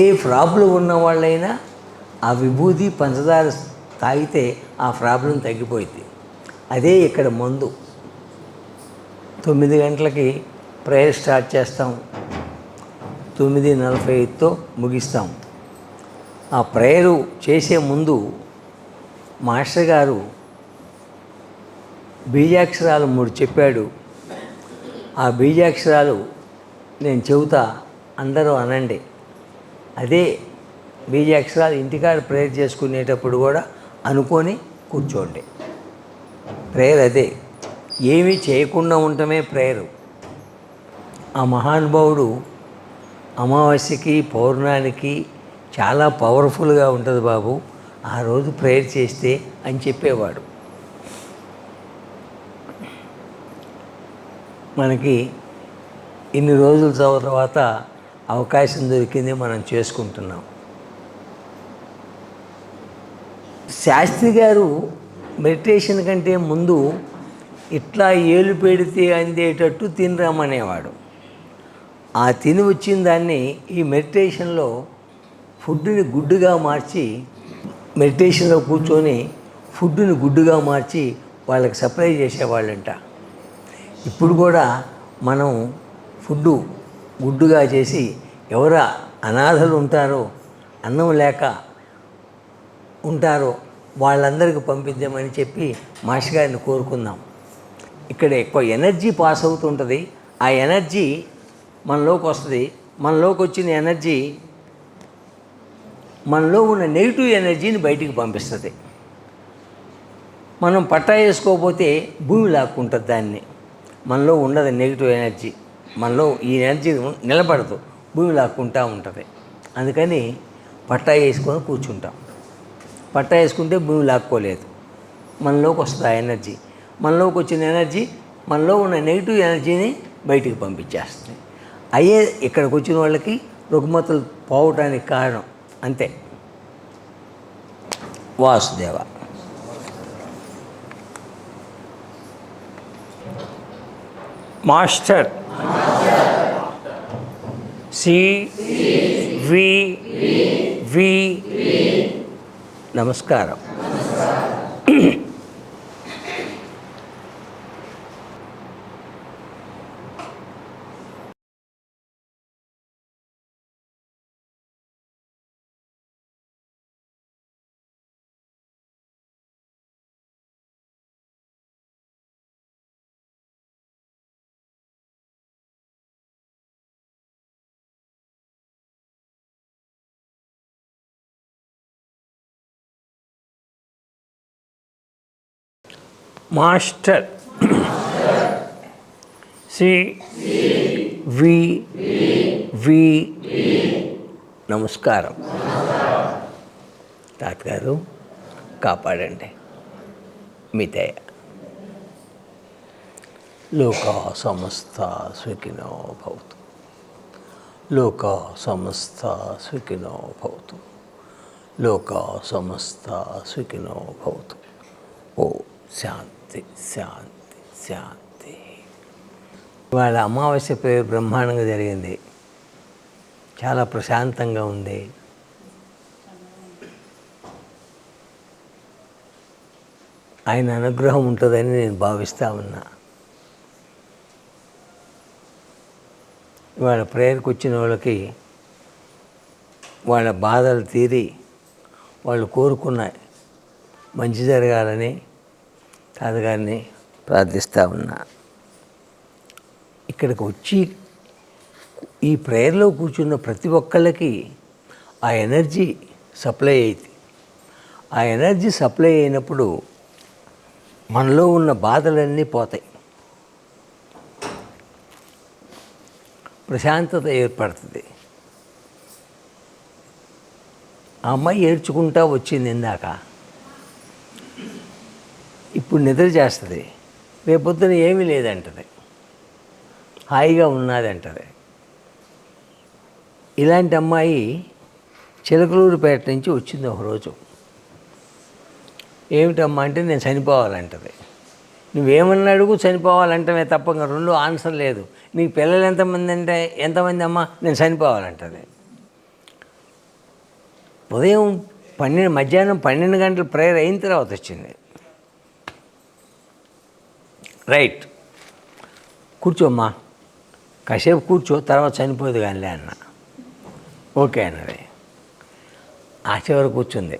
ఏ problem ఉన్న వాళ్ళైనా ఆ విభూతి పంచదార తాగితే ఆ ప్రాబ్లం తగ్గిపోయింది. అదే ఇక్కడ మందు. 9 గంటలకి ప్రేయర్ స్టార్ట్ చేస్తాం, 9:45తో ముగిస్తాం. ఆ ప్రేయరు చేసే ముందు మాస్టర్ గారు బీజాక్షరాలు 3 చెప్పాడు. ఆ బీజాక్షరాలు నేను చెబుతా, అందరూ అనండి. అదే బీజాక్షరాలు ఇంటికాడ ప్రేయర్ చేసుకునేటప్పుడు కూడా అనుకొని కూర్చోండి. ప్రేయర్ అదే, ఏమీ చేయకుండా ఉండటమే ప్రేయరు. ఆ మహానుభావుడు అమావాస్యకి పౌర్ణానికి చాలా పవర్ఫుల్గా ఉంటుంది బాబు, ఆ రోజు ప్రేయర్ చేస్తే అని చెప్పేవాడు. మనకి ఇన్ని రోజుల తర్వాత అవకాశం దొరికింది, మనం చేసుకుంటున్నాం. శాస్త్రి గారు మెడిటేషన్ కంటే ముందు ఇట్లా ఏలు పెడితే అందేటట్టు తినరమనేవాడు. ఆ తిని వచ్చిన దాన్ని ఈ మెడిటేషన్లో ఫుడ్ని గుడ్డుగా మార్చి, మెడిటేషన్లో కూర్చొని ఫుడ్ని గుడ్డుగా మార్చి వాళ్ళకి సప్లై చేసేవాళ్ళంట. ఇప్పుడు కూడా మనం ఫుడ్డు గుడ్డుగా చేసి ఎవరు అనాథలు ఉంటారో, అన్నం లేక ఉంటారో వాళ్ళందరికీ పంపిద్దామని చెప్పి మాస్టర్ గారిని కోరుకుందాం. ఇక్కడ ఎక్కువ ఎనర్జీ పాస్ అవుతుంటుంది. ఆ ఎనర్జీ మనలోకి వస్తుంది. మనలోకి వచ్చిన ఎనర్జీ మనలో ఉన్న నెగిటివ్ ఎనర్జీని బయటికి పంపిస్తుంది. మనం పట్టా వేసుకోకపోతే భూమి లాక్కుంటుంది దాన్ని. మనలో ఉండదు నెగిటివ్ ఎనర్జీ. మనలో ఈ ఎనర్జీ నిలబడదు, భూమి లాక్కుంటూ ఉంటుంది. అందుకని పట్టా వేసుకొని కూర్చుంటాం. పట్టా వేసుకుంటే భూమి లాక్కోలేదు, మనలోకి వస్తుంది ఆ ఎనర్జీ. మనలోకి వచ్చిన ఎనర్జీ మనలో ఉన్న నెగిటివ్ ఎనర్జీని బయటికి పంపించేస్తుంది. అయ్యే ఇక్కడికి వచ్చిన వాళ్ళకి రుగ్మతలు పోవటానికి కారణం. అంతే. వాసుదేవ. మాస్టర్ వి నమస్కారం. మాస్టర్ వి నమస్కారం. తాతగారు కాపాడండి, మీ దయ. లోకా సమస్త సుఖినో భవతు, లోకా సమస్త సుఖినో భవతు, లోకా సమస్త సుఖినో భవతు. ఓ శాంతి శాంతి శాంతి. ఇవాళ అమావాస్య ప్రేయర్ బ్రహ్మాండంగా జరిగింది. చాలా ప్రశాంతంగా ఉంది. ఆయన అనుగ్రహం ఉంటుందని నేను భావిస్తూ ఉన్నా. ఇవాళ ప్రేయర్కి వచ్చిన వాళ్ళకి వాళ్ళ బాధలు తీరి వాళ్ళు కోరుకున్న మంచి జరగాలని తాతగారిని ప్రార్థిస్తూ ఉన్నా. ఇక్కడికి వచ్చి ఈ ప్రేయర్లో కూర్చున్న ప్రతి ఒక్కళ్ళకి ఆ ఎనర్జీ సప్లై అయింది. ఆ ఎనర్జీ సప్లై అయినప్పుడు మనలో ఉన్న బాధలన్నీ పోతాయి, ప్రశాంతత ఏర్పడుతుంది. ఆ అమ్మాయి ఏడ్చుకుంటా వచ్చింది ఇందాక. ఇప్పుడు నిద్ర చేస్తుంది, రేపొద్దున ఏమీ లేదంటది, హాయిగా ఉన్నదంటది. ఇలాంటి అమ్మాయి చిలకలూరుపేట నుంచి వచ్చింది ఒకరోజు. ఏమిటమ్మా అంటే నేను చనిపోవాలంటది. నువ్వేమన్నా అడుగు, చనిపోవాలంటమే తప్ప ఇంకా రెండు ఆన్సర్ లేదు. నీకు పిల్లలు ఎంతమంది అంటే ఎంతమంది అమ్మా, నేను చనిపోవాలంటది. ఉదయం మధ్యాహ్నం 12 గంటలు ప్రేయర్ అయిన తర్వాత వచ్చింది. రైట్, కూర్చోమ్మా, కాసేపు కూర్చో, తర్వాత చనిపోదు కానీ అన్న. ఓకే అన్నది. ఆ చివరి కూర్చుంది.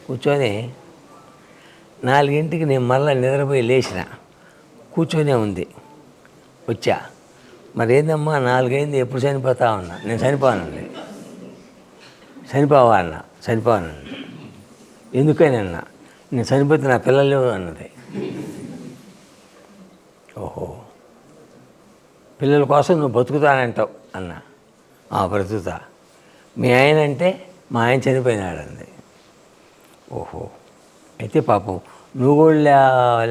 కూర్చొని 4 నేను మళ్ళీ నిద్రపోయి లేచిన, కూర్చొనే ఉంది. వచ్చా, మరి ఏందమ్మా 4 అయింది, ఎప్పుడు చనిపోతా ఉన్నా? నేను చనిపోనండి. చనిపోవా అన్న? చనిపోనండి. ఎందుకని అన్న? నేను చనిపోతే నా పిల్లలు అన్నది. ఓహో, పిల్లల కోసం నువ్వు బతుకుతానంటావు అన్న. బ్రతుకుతా. మీ ఆయన అంటే మా ఆయన చనిపోయినాడంది. ఓహో, అయితే పాపం నువ్వు కూడా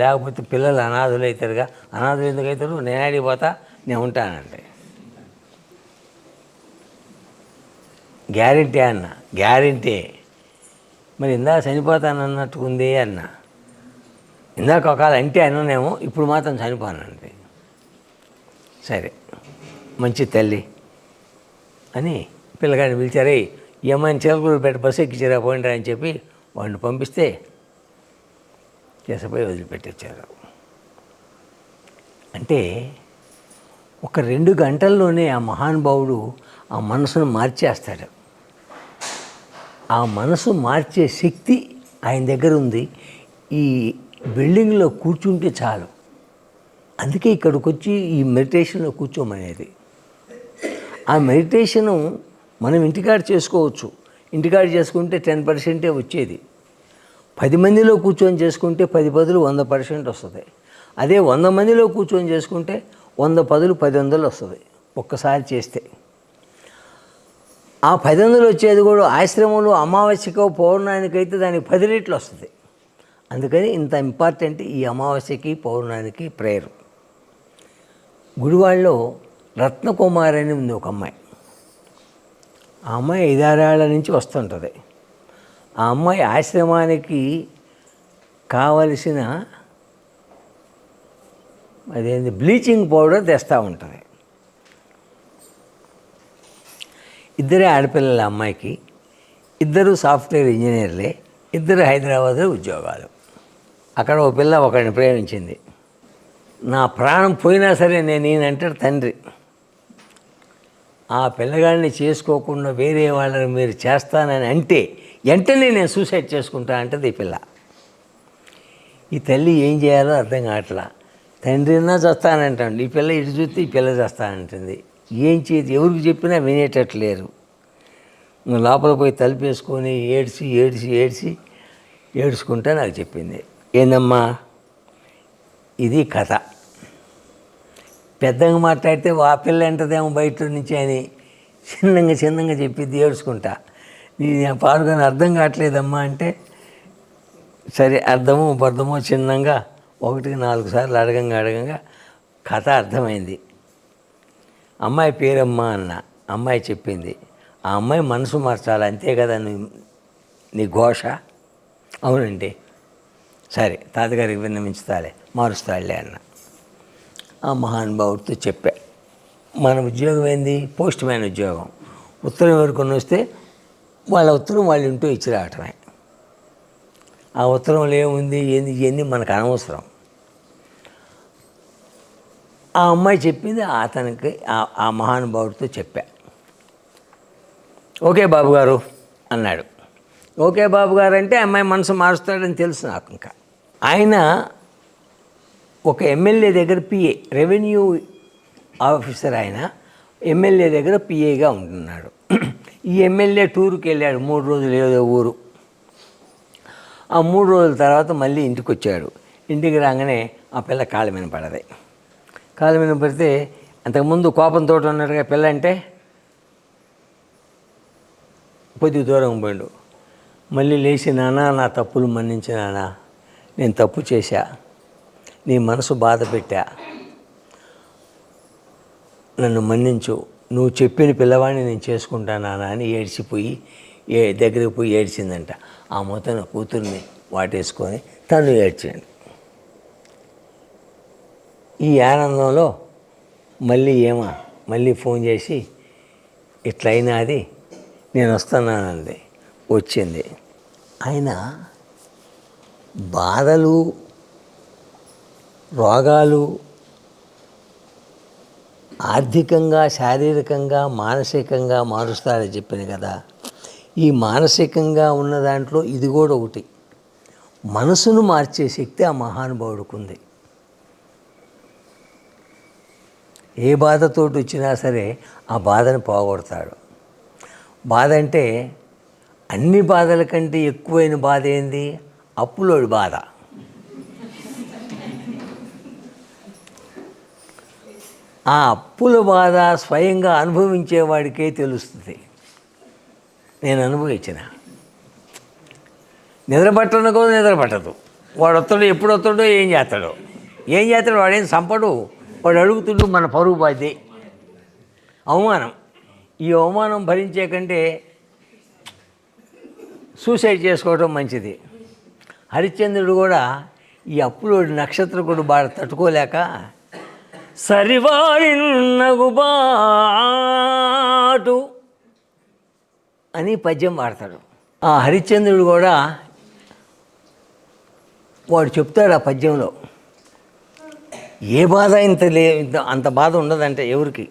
లేకపోతే పిల్లలు అనాథులు అవుతారుగా. అనాథులు ఎందుకు అవుతారు? నేను అడిగిపోతా, నేను ఉంటానంటే. గ్యారెంటీ అన్న? గ్యారెంటీ. మరి ఇందాక చనిపోతానన్నట్టుకుంది అన్న. ఇందాక ఒకవేళ అంటే అన్నానేమో, ఇప్పుడు మాత్రం చనిపోనండి. సరే, మంచి తల్లి అని పిల్లగాడిని పిలిచారే, ఈ అమ్మాయిని చిలకూరు పెట్టి బస్సు ఎక్కించారా పోయిండ్రా అని చెప్పి వాడిని పంపిస్తే చేసపోయి వదిలిపెట్టొచ్చారు. అంటే ఒక 2 గంటల్లోనే ఆ మహానుభావుడు ఆ మనసును మార్చేస్తాడు. ఆ మనసు మార్చే శక్తి ఆయన దగ్గర ఉంది. ఈ బిల్డింగ్లో కూర్చుంటే చాలు. అందుకే ఇక్కడికి వచ్చి ఈ మెడిటేషన్లో కూర్చోమనేది. ఆ మెడిటేషను మనం ఇంటికాడ చేసుకోవచ్చు. ఇంటికాడ చేసుకుంటే 10% వచ్చేది. 10 మందిలో కూర్చొని చేసుకుంటే 10 బదులు 100% వస్తుంది. అదే 100 మందిలో కూర్చొని చేసుకుంటే 100 బదులు 10 వస్తుంది ఒక్కసారి చేస్తే. ఆ 10 వచ్చేది కూడా ఆశ్రమంలో అమావాస్యకో పౌర్ణానికైతే దానికి 10 రెట్లు వస్తుంది. అందుకని ఇంత ఇంపార్టెంట్ ఈ అమావాస్యకి పౌర్ణానికి ప్రేయర్. గుడివాడలో రత్నకుమారి అని ఉంది ఒక అమ్మాయి. ఆ అమ్మాయి 5-6 ఏళ్ల నుంచి వస్తుంటుంది. ఆ అమ్మాయి ఆశ్రమానికి కావలసిన అదేంటి బ్లీచింగ్ పౌడర్ తెస్తూ ఉంటుంది. 2 ఆడపిల్లల అమ్మాయికి, 2 సాఫ్ట్వేర్ ఇంజనీర్లే, 2 హైదరాబాద్లో ఉద్యోగాలు. అక్కడ ఒక పిల్ల ఒకరిని ప్రేమించింది. నా ప్రాణం పోయినా సరే నేను ఈయనంటాడు తండ్రి. ఆ పిల్లగాడిని చేసుకోకుండా వేరే వాళ్ళని మీరు చేస్తానని అంటే వెంటనే నేను సూసైడ్ చేసుకుంటా అంటది ఈ పిల్ల. ఈ తల్లి ఏం చేయాలో అర్థం కావట్లా. తండ్రినా చేస్తానంటాడు, ఈ పిల్ల ఇటు చూస్తే ఈ పిల్ల చేస్తానంటుంది. ఏం చేసి ఎవరికి చెప్పినా వినేటట్లేరు. లోపల పోయి తలుపేసుకొని ఏడ్చుకుంటా నాకు చెప్పింది, ఏందమ్మా ఇది కథ. పెద్దగా మాట్లాడితే ఆ పిల్ల ఎంటదేమో బయట నుంచి అని చిన్నంగా చెప్పిద్ది ఏడ్చుకుంటా. నీ పాల్గొని అర్థం కావట్లేదమ్మా అంటే, సరే అర్థమో చిన్నంగా 1-4 సార్లు అడగంగా కథ అర్థమైంది. అమ్మాయి పేరమ్మా అన్న. అమ్మాయి చెప్పింది, ఆ అమ్మాయి మనసు మార్చాలి అంతే కదా నీ ఘోష. అవునండి, సరే తాతగారికి విన్నమించుతాలే, మారుస్తాడులే అన్న. ఆ మహానుభావుడితో చెప్పా, మన ఉద్యోగం ఏంది? పోస్ట్ మ్యాన్ ఉద్యోగం. ఉత్తరం ఎవరికొని వస్తే వాళ్ళ ఉత్తరం వాళ్ళ ఇంటూ ఇచ్చి రావటమే. ఆ ఉత్తరంలో ఏముంది ఏంది ఇవన్నీ మనకు అనవసరం. ఆ అమ్మాయి చెప్పింది అతనికి ఆ మహానుభావుడితో చెప్పా. ఓకే బాబు గారు అన్నాడు. ఓకే బాబు గారు అంటే అమ్మాయి మనసు మారుస్తాడని తెలుసు నాకు. ఇంకా ఆయన ఒక ఎమ్మెల్యే దగ్గర పిఏ, రెవెన్యూ ఆఫీసర్. ఆయన ఎమ్మెల్యే దగ్గర పిఏగా ఉంటున్నాడు. ఈ ఎమ్మెల్యే టూర్కి వెళ్ళాడు 3 రోజులు ఏదో ఊరు. ఆ 3 రోజుల తర్వాత మళ్ళీ ఇంటికి వచ్చాడు. ఇంటికి రాగానే ఆ పిల్ల కాళ్ళ మీద పడది. కాళ్ళ మీద పడితే అంతకుముందు కోపంతో ఉన్నట్టుగా పిల్ల అంటే కొద్దిగా దూరం పోయిండు. మళ్ళీ లేచి, నానా నా తప్పులు మన్నించి నానా, నేను తప్పు చేశా, నీ మనసు బాధ పెట్టా, నన్ను మన్నించు, నువ్వు చెప్పిన పిల్లవాడిని నేను చేసుకుంటానా అని ఏడ్చిపోయి దగ్గరికి పోయి ఏడ్చిందంట. ఆ మొత్తం నా కూతుర్ని వాటేసుకొని తను ఏడ్చాడు. ఈ ఆనందంలో మళ్ళీ ఫోన్ చేసి ఇట్లయినా అది నేను వస్తున్నానంది. వచ్చింది. ఆయన బాధలు, రోగాలు ఆర్థికంగా, శారీరకంగా, మానసికంగా మారుస్తారని చెప్పింది కదా. ఈ మానసికంగా ఉన్న దాంట్లో ఇది కూడా ఒకటి. మనసును మార్చే శక్తి ఆ మహానుభావుడికి ఉంది. ఏ బాధతోటి వచ్చినా సరే ఆ బాధను పోగొడతాడు. బాధ అంటే అన్ని బాధల కంటే ఎక్కువైన బాధ ఏంది? అప్పులోడి బాధ. ఆ అప్పుల బాధ స్వయంగా అనుభవించేవాడికే తెలుస్తుంది. నేను అనుభవించిన. నిద్రపట్టను కూడా నిద్ర పట్టదు. వాడు వస్తాడు, ఎప్పుడు వస్తాడో, ఏం చేస్తాడో వాడేం సంపడు. వాడు అడుగుతుడు మన పరువు బాధ్యే. అవమానం. ఈ అవమానం భరించే కంటే సూసైడ్ చేసుకోవడం మంచిది. హరిశ్చంద్రుడు కూడా ఈ అప్పులోడి నక్షత్రకుడు బాధ తట్టుకోలేక సరివాడినగుబాటు అని పద్యం పాడతాడు. ఆ హరిశ్చంద్రుడు కూడా వాడు చెప్తాడు ఆ పద్యంలో, ఏ బాధ అంత బాధ ఉండదంటే ఎవరికి,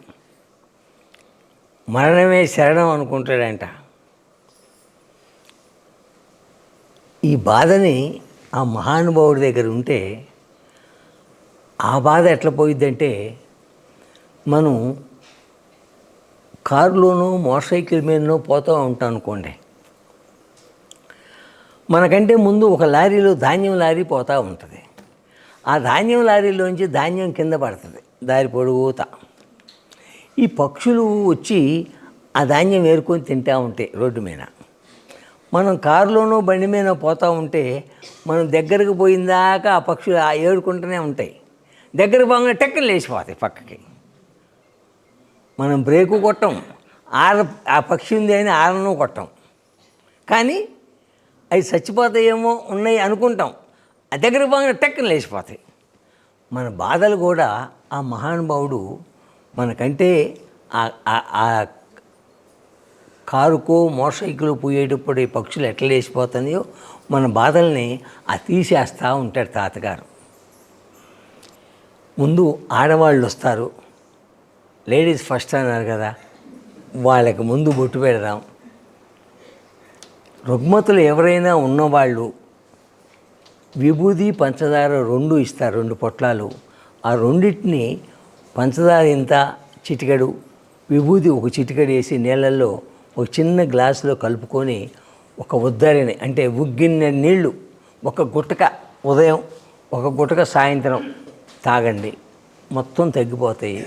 మరణమే శరణం అనుకుంటాడంట. ఈ బాధని ఆ మహానుభావుడి దగ్గర ఉంటే ఆ బాధ ఎట్లా పోయిద్దంటే, మనం కారులోనూ మోటార్ సైకిల్ మీదనో పోతూ ఉంటాం అనుకోండి, మనకంటే ముందు ఒక లారీలో ధాన్యం లారీ పోతూ ఉంటుంది. ఆ ధాన్యం లారీలోంచి ధాన్యం కింద పడుతుంది దారి పొడుగుతా. ఈ పక్షులు వచ్చి ఆ ధాన్యం ఏరుకొని తింటూ ఉంటాయి రోడ్డు మీద. మనం కారులోనూ బండి మీద పోతూ ఉంటే మనం దగ్గరకు పోయిందాకా ఆ పక్షులు ఏరుకుంటూనే ఉంటాయి. దగ్గరకు పోగానే టెక్కలు లేచిపోతాయి పక్కకి. మనం బ్రేకు కొట్టం, ఆ పక్షి ఉంది అని ఆరను కొట్టం. కానీ అవి చచ్చిపోతాయేమో ఉన్నాయి అనుకుంటాం. ఆ దగ్గరకు పోగానే టెక్కలు లేచిపోతాయి. మన బాధలు కూడా ఆ మహానుభావుడు మనకంటే ఆ కారుకో మోటార్ సైకిల్ పోయేటప్పుడు ఈ పక్షులు ఎట్లా లేచిపోతున్నాయో మన బాధల్ని తీసేస్తూ ఉంటాడు తాతగారు. ముందు ఆడవాళ్ళు వస్తారు, లేడీస్ ఫస్ట్ అన్నారు కదా, వాళ్ళకి ముందు బొట్టు పెడదాం. రుగ్మతులు ఎవరైనా ఉన్నవాళ్ళు విభూది పంచదార 2 ఇస్తారు, 2 పొట్లాలు. ఆ రెండింటిని పంచదార ఇంత చిటికెడు, విభూది ఒక చిటికెడు వేసి నీళ్ళల్లో ఒక చిన్న గ్లాసులో కలుపుకొని ఒక ఉద్దరిని అంటే ఉగ్గిన్న నీళ్లు ఒక గుట్టక ఉదయం, ఒక గుట్టక సాయంత్రం తాగండి, మొత్తం తగ్గిపోతాయి.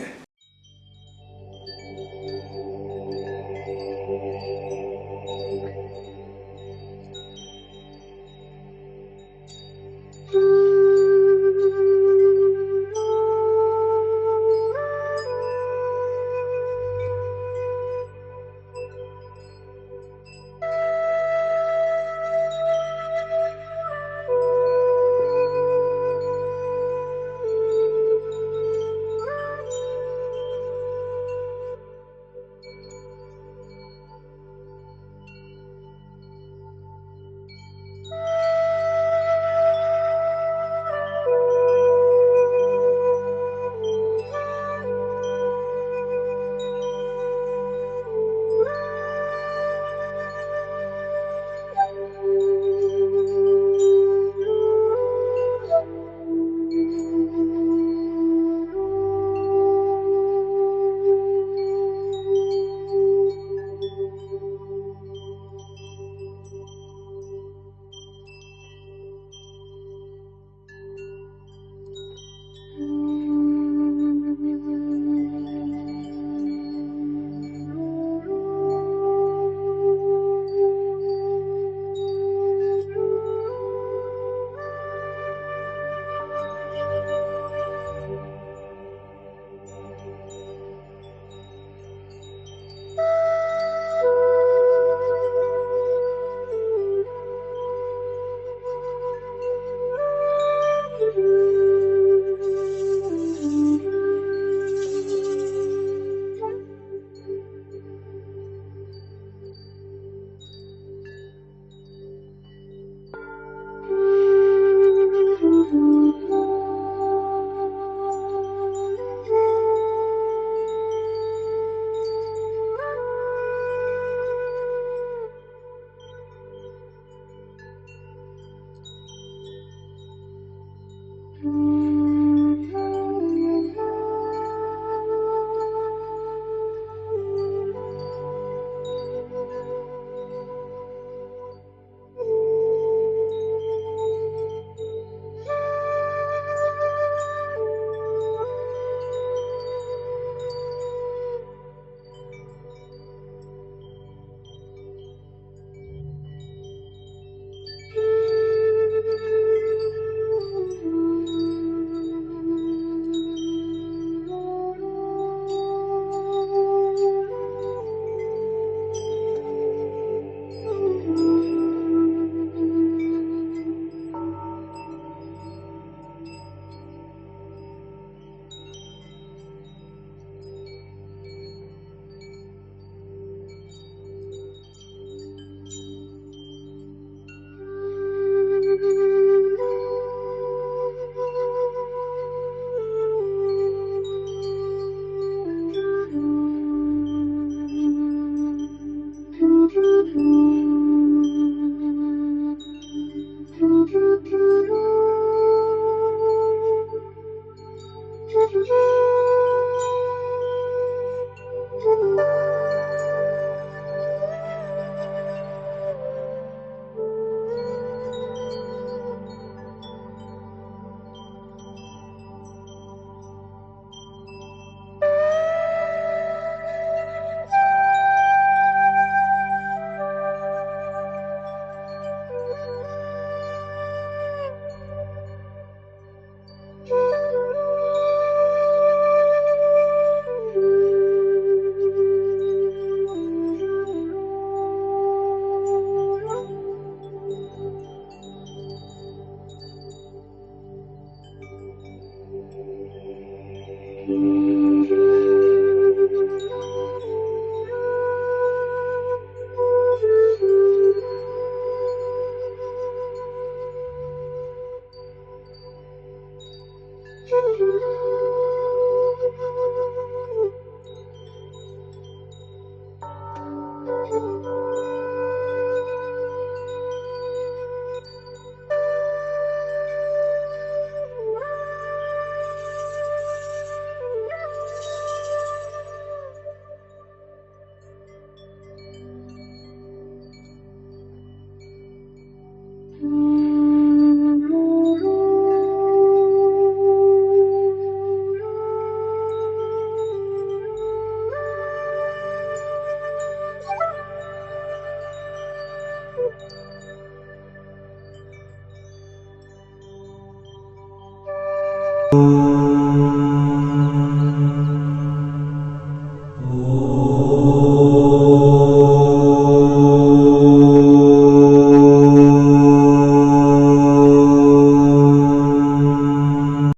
you.